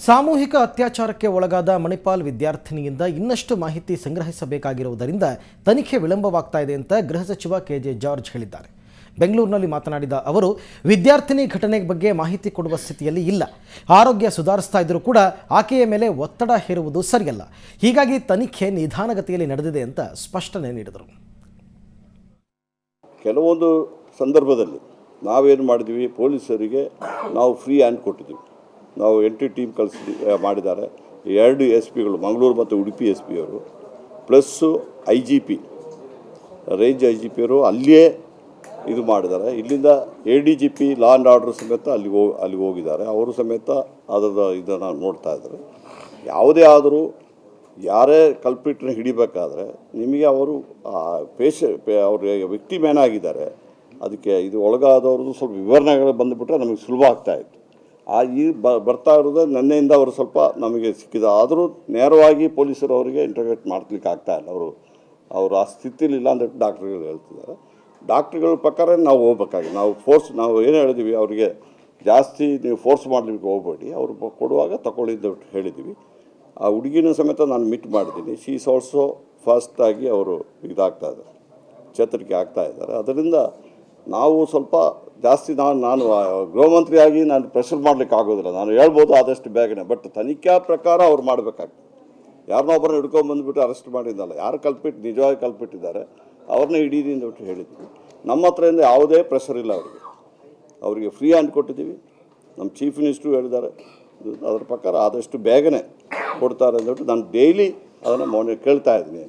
ಸಾಮೂಹಿಕ ಅತ್ಯಾಚಾರಕ್ಕೆ ಒಳಗಾದ ಮಣಿಪಾಲ್ ವಿದ್ಯಾರ್ಥಿನಿಯಿಂದ ಇನ್ನಷ್ಟು ಮಾಹಿತಿ ಸಂಗ್ರಹಿಸಬೇಕಾಗಿರುವುದರಿಂದ ತನಿಖೆ ವಿಳಂಬವಾಗ್ತಾ ಇದೆ ಅಂತ ಗೃಹ ಸಚಿವ ಕೆಜೆ ಜಾರ್ಜ್ ಹೇಳಿದ್ದಾರೆ. ಬೆಂಗಳೂರಿನಲ್ಲಿ ಮಾತನಾಡಿದ ಅವರು, ವಿದ್ಯಾರ್ಥಿನಿ ಘಟನೆ ಬಗ್ಗೆ ಮಾಹಿತಿ ಕೊಡುವ ಸ್ಥಿತಿಯಲ್ಲಿ ಇಲ್ಲ. ಆರೋಗ್ಯ ಸುಧಾರಿಸ್ತಾ ಇದ್ದರೂ ಕೂಡ ಆಕೆಯ ಮೇಲೆ ಒತ್ತಡ ಹೇರುವುದು ಸರಿಯಲ್ಲ. ಹೀಗಾಗಿ ತನಿಖೆ ನಿಧಾನಗತಿಯಲ್ಲಿ ನಡೆದಿದೆ ಅಂತ ಸ್ಪಷ್ಟನೆ ನೀಡಿದರು. ಕೆಲವೊಂದು ಸಂದರ್ಭದಲ್ಲಿ ನಾವೇನು ಮಾಡಿದ್ವಿ, ಪೊಲೀಸರಿಗೆ ನಾವು ಫ್ರೀ ಹ್ಯಾಂಡ್ ಕೊಟ್ಟಿದ್ದೀವಿ. ನಾವು 8 ಟೀಮ್ ಮಾಡಿದ್ದಾರೆ. 2 SP ಗಳು, ಮಂಗಳೂರು ಮತ್ತು ಉಡುಪಿ SP ಅವರು, ಪ್ಲಸ್ಸು IGP ರೇಂಜ್ IGP ಅವರು ಅಲ್ಲಿಯೇ ಇದು ಮಾಡಿದ್ದಾರೆ. ಇಲ್ಲಿಂದ ADGP ಲಾ ಆ್ಯಂಡ್ ಆರ್ಡರ್ ಸಮೇತ ಅಲ್ಲಿಗೆ ಹೋಗಿದ್ದಾರೆ. ಅವರು ಸಮೇತ ಅದರ ಇದನ್ನು ನೋಡ್ತಾ ಇದ್ದಾರೆ. ಯಾವುದೇ ಆದರೂ ಯಾರೇ ಕಲ್ಪಿಟ್ನ ಹಿಡಿಬೇಕಾದ್ರೆ ನಿಮಗೆ ಅವರು ಅವ್ರ ವಿಕ್ಟಿಮ್ ಏನಾಗಿದ್ದಾರೆ ಅದಕ್ಕೆ ಇದು ಒಳಗಾದವ್ರದ್ದು ಸ್ವಲ್ಪ ವಿವರಣೆಗಳು ಬಂದುಬಿಟ್ರೆ ನಮಗೆ ಸುಲಭ ಆಗ್ತಾಯಿತ್ತು. ಈ ಬರ್ತಾ ಇರೋದು ನಿನ್ನೆಯಿಂದ ಅವರು ಸ್ವಲ್ಪ ನಮಗೆ ಸಿಕ್ಕಿದ. ಆದರೂ ನೇರವಾಗಿ ಪೊಲೀಸರು ಅವರಿಗೆ ಇಂಟರ್ವ್ಯೂಟ್ ಮಾಡ್ಲಿಕ್ಕೆ ಆಗ್ತಾಯಿಲ್ಲ. ಅವರು ಆ ಸ್ಥಿತಿಲಿಲ್ಲ ಅಂತ ಡಾಕ್ಟ್ರುಗಳು ಹೇಳ್ತಿದ್ದಾರೆ. ಡಾಕ್ಟ್ರುಗಳ ಪ್ರಕಾರ ನಾವು ಹೋಗ್ಬೇಕಾಗಿ ನಾವು ಏನು ಹೇಳಿದ್ದೀವಿ, ಅವರಿಗೆ ಜಾಸ್ತಿ ನೀವು ಫೋರ್ಸ್ ಮಾಡಲಿಕ್ಕೆ ಹೋಗಬೇಡಿ, ಅವರು ಕೊಡುವಾಗ ತಗೊಳ್ಳಿ ಅಂತ ಹೇಳಿದ್ದೀವಿ. ಆ ಹುಡುಗಿನ ಸಮೇತ ನಾನು ಮೀಟ್ ಮಾಡಿದ್ದೀನಿ. ಶಿ ಈಸ್ ಆಲ್ಸೋ ಫಾಸ್ಟಾಗಿ ಅವರು ಇದಾಗ್ತಾಯಿದ್ದಾರೆ, ಚೇತರಿಕೆ ಆಗ್ತಾಯಿದ್ದಾರೆ. ಅದರಿಂದ ನಾವು ಸ್ವಲ್ಪ ಜಾಸ್ತಿ ನಾನು ಗೃಹ ಮಂತ್ರಿಯಾಗಿ ನಾನು ಪ್ರೆಷರ್ ಮಾಡಲಿಕ್ಕೆ ಆಗೋದಿಲ್ಲ. ನಾನು ಹೇಳ್ಬೋದು ಆದಷ್ಟು ಬೇಗನೆ, ಬಟ್ ತನಿಖಾ ಪ್ರಕಾರ ಅವ್ರು ಮಾಡಬೇಕಾಗ್ತದೆ. ಯಾರನ್ನೊಬ್ಬರನ್ನ ಹಿಡ್ಕೊಂಬಂದುಬಿಟ್ಟು ಅರೆಸ್ಟ್ ಮಾಡಿದ್ದಲ್ಲ, ಯಾರು ನಿಜವಾಗಿ ಕಲ್ಪಿಟ್ಟಿದ್ದಾರೆ ಅವ್ರನ್ನ ಹಿಡೀರಿ ಅಂತ ಹೇಳಿದ್ವಿ. ನಮ್ಮ ಹತ್ರದಿಂದ ಯಾವುದೇ ಪ್ರೆಷರ್ ಇಲ್ಲ. ಅವರಿಗೆ ಫ್ರೀ ಹ್ಯಾಂಡ್ ಕೊಟ್ಟಿದ್ದೀವಿ. ನಮ್ಮ ಚೀಫ್ ಮಿನಿಸ್ಟ್ರು ಹೇಳಿದ್ದಾರೆ, ಅದರ ಪ್ರಕಾರ ಆದಷ್ಟು ಬೇಗನೆ ಕೊಡ್ತಾರೆ ಅಂದ್ಬಿಟ್ಟು ನಾನು ಡೈಲಿ ಅದನ್ನು ಕೇಳ್ತಾ ಇದ್ದೀನಿ.